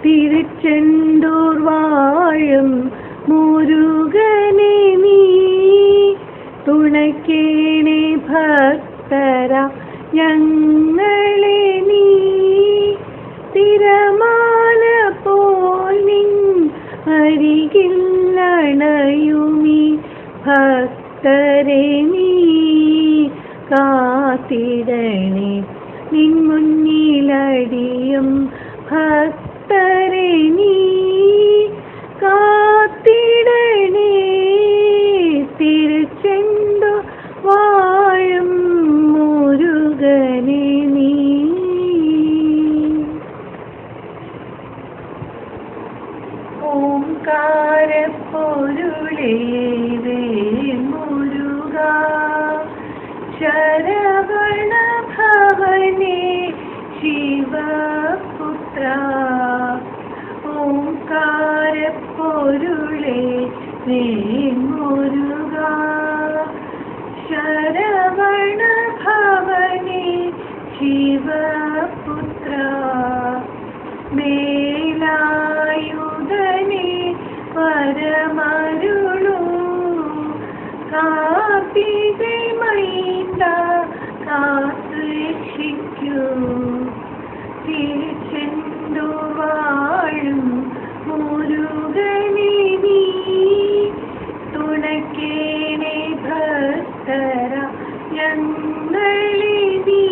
തിരുച്ചെന്തൂർ വാഴും മുരുകനെ നീ തുണയ്ക്കേണേ ഭക്തര ഞങ്ങളെ നീ തിരമാല പോൽ നിൻ അരികിലണയുമീ ഭക്തരെ നീ കാത്തിടണേ നിൻ മുന്നിലടിയും ഭക്തരെ നീ കാത്തിടണേ തിരുച്ചെന്തൂർ വാഴും മുരുകനെ നീ. ഓംകാരപ്പൊരുളേ മുരുക ശരവണ ഭവനേ ശിവപുത്ര. ഓംകാരപ്പൊരുളേ മുരുക ശരവണ ഭവനേ ശിവപുത്ര. മേലായുധനേ പരമരുളൂ കാർത്തികൈ മൈന്ദ കാത്തുരക്ഷിക്കൂ. തിരുച്ചെന്തൂർ വാഴും മുരുകനെ നീ തുണയ്ക്കേണേ ഭക്തര ഞങ്ങളെ നീ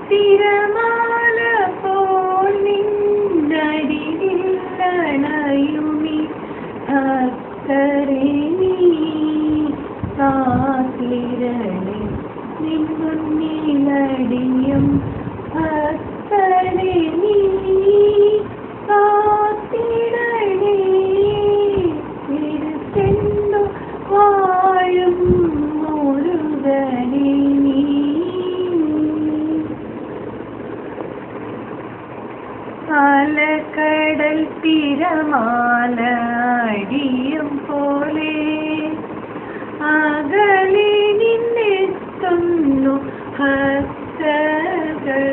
തിരമാല പോൽ നിന്നരികിലണയുമീ ഭക്തരെ നീ കാത്തിടണേ നിൻ മുന്നിലടിയും ഭക്തരെ നീ കാത്തിടണേ തിരുച്ചെന്തൂർ വാഴും മുരുകനെ നീ. അലകടൽ തിരമാല അടിയും പോലെ അകലെ നിന്നെത്തുന്നു ഭക്തകൾ.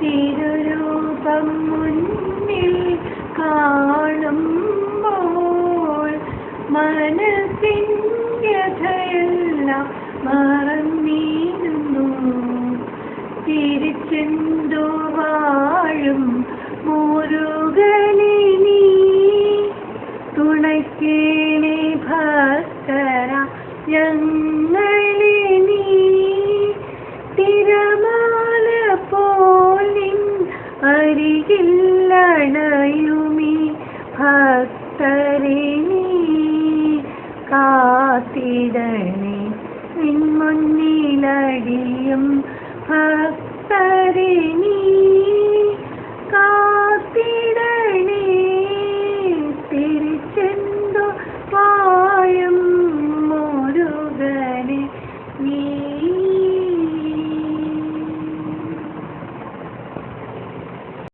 തിരുരൂപം മുന്നിൽ കാണുമ്പോൾ മനസ്സിൻ വ്യഥയെല്ലാം മറന്നിരുന്നു. തിരുച്ചെന്തൂർ വാഴും മുരുകനെ നീ തുണയ്ക്കേണേ ഭക്തര ഞങ്ങളെ നീ തിരമാല പോൽ നിൻ അരികിലണയുമീ ഭക്തരെ നീ കാത്തിടണേ നിൻ മുന്നിലടിയും ഭക്തരെ നീ